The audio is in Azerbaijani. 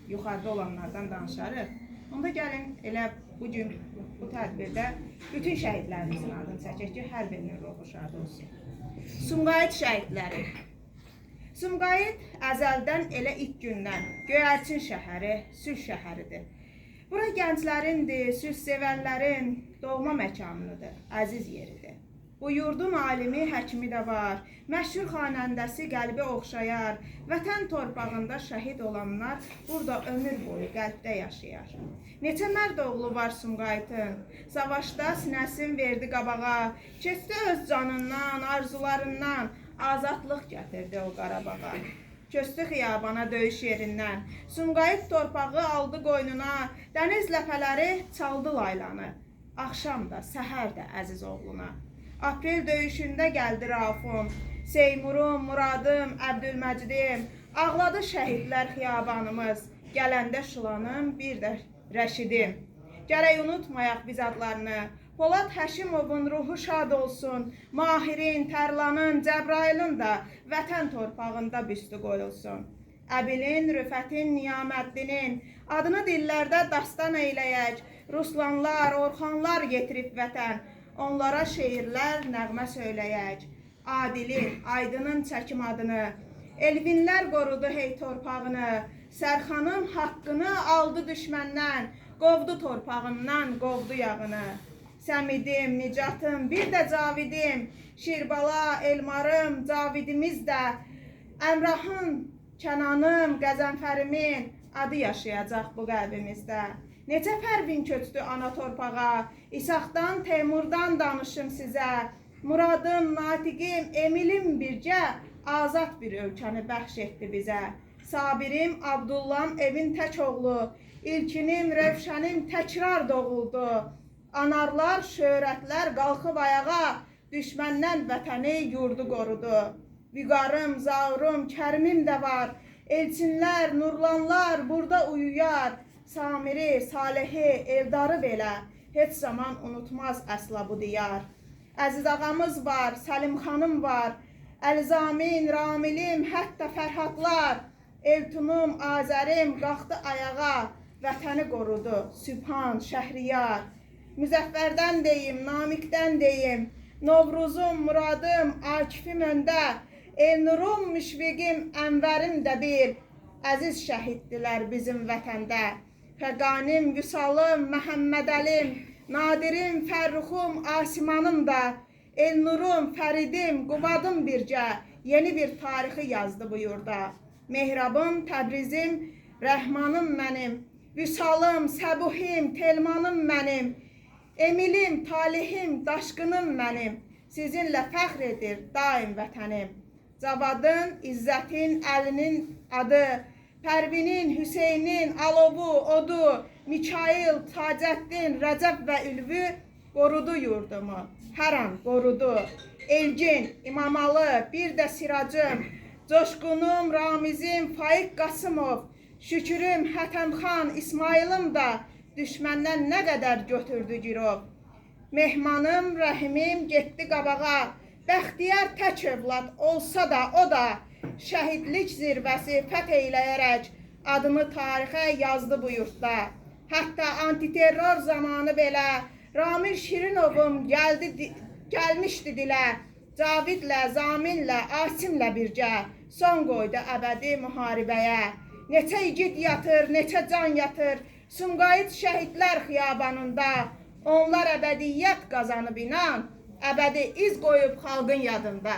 yuxarıda olanlardan danışarıq. Onda gəlin elə bugün bu tədbirdə bütün şəhidlərimizin adını çəkək ki, hər birinin ruhu şad olsun. Sumqayıt şəhidləri. Sumqayıt əzəldən elə ilk gündən göyərçin şəhəri, sülh şəhəridir. Bura gənclərindir, sülh sevənlərin doğma məkanıdır, əziz yeridir. Bu yurdun alimi, həkimi də var, məşhur xanəndəsi qəlbi oxşayar, vətən torpağında şəhid olanlar burada ömür boyu qəlbdə yaşayar. Neçə mərd oğlu var Sumqayıtın, savaşda sinəsin verdi qabağa, keçdi öz canından, arzularından, azadlıq gətirdi o Qarabağa. Köstü xiyabana döyüş yerindən, Sumqayıt torpağı aldı qoynuna, dəniz ləpələri çaldı laylanı, axşam da, səhər də əziz oğluna. Aprel döyüşündə gəldi Rafum, Seymurum, Muradım, Əbdülməcidim, ağladı şəhidlər xiyabanımız, gələndə Şulanım, bir də Rəşidim. Gərək unutmayaq biz adlarını, Polad Həşimovun ruhu şad olsun, Mahirin, Tərlanın, Cəbrailin da vətən torpağında büstü qoyulsun. Əbilin, Rüfətin, Niyaməddinin adını dillərdə dastan eyləyək, Ruslanlar, Orxanlar yetirib vətən, onlara şeirlər, nəğmə söyləyək. Adilin, Aydının çəkim adını, Elvinlər qorudu hey torpağını, Sərxanın haqqını aldı düşməndən, qovdu torpağından, qovdu yağını. Səmidim, Nicatım, bir də Cavidim, Şirbala, Elmarım, Cavidimiz də, Əmrahın, Kənanım, Qəzənfərimin adı yaşayacaq bu qəlbimizdə. Necə Pərvin köçdü ana torpağa, İsaqdan, Teymurdan danışım sizə. Muradım, Natiqim, Emilim bircə, azad bir ölkəni bəxş etdi bizə. Sabirim, Abdullam, evin tək oğlu, İlkinim, Rövşənim təkrar doğuldu. Anarlar, şöhrətlər qalxıb ayağa, düşməndən vətəni, yurdu qorudu. Vüqarım, Zaurum, Kərimim də var, Elçinlər, Nurlanlar burada uyuyar. Samiri, Salehi, Eldarı belə heç zaman unutmaz əsla bu diyar. Əziz ağamız var, Səlim xanım var, Əlizamin, Ramilim, hətta Fərhadlar, Eltunum, Azərim qalxdı ayağa, vətəni qorudu, Sübhan, Şəhriyar. Müzəffərdən deyim, Namiqdən deyim, Novruzum, Muradım, Akifim öndə, Elnurum, Müşfiqim, Ənvərim də bir, əziz şəhiddirlər bizim vətəndə. Fəqanim, Vüsalım, Məhəmmədəlim, Nadirim, Fərruxum, Asimanım da, Elnurum, Fəridim, Qubadım bircə, yeni bir tarixi yazdı bu yurda. Mehrabım, Təbrizim, Rəhmanım mənim, Vüsalım, Səbuhim, Telmanım mənim, Emilim, Talihim, Daşqınım mənim, sizinlə fəxr edir daim vətənim. Cavadın, İzzətin, Əlinin adı, Pərvinin, Hüseynin, Alovu, Odu, Mikail, Tacəddin, Rəcəb və Ülvü qorudu yurdumu, hər an qorudu. Elgin, İmamalı, bir də Siracım, Coşqunum, Ramizim, Faiq Qasımov, Şükürüm, Hətəmxan, İsmailım da düşməndən nə qədər götürdü girov. Mehmanım, Rəhimim getdi qabağa, Bəxtiyar tək övlad olsa da o da, şəhidlik zirvəsi fəth eyləyərək adını tarixə yazdı bu yurtda. Hətta antiterror zamanı belə Ramil Şirinovum gəlmişdi dilə, Cavidlə, Zaminlə, Asimlə bircə son qoydu əbədi müharibəyə. Neçə igid yatır, neçə can yatır Sumqayıt şəhidlər xiyabanında, onlar əbədiyyət qazanıb inan, əbədi iz qoyub xalqın yadında.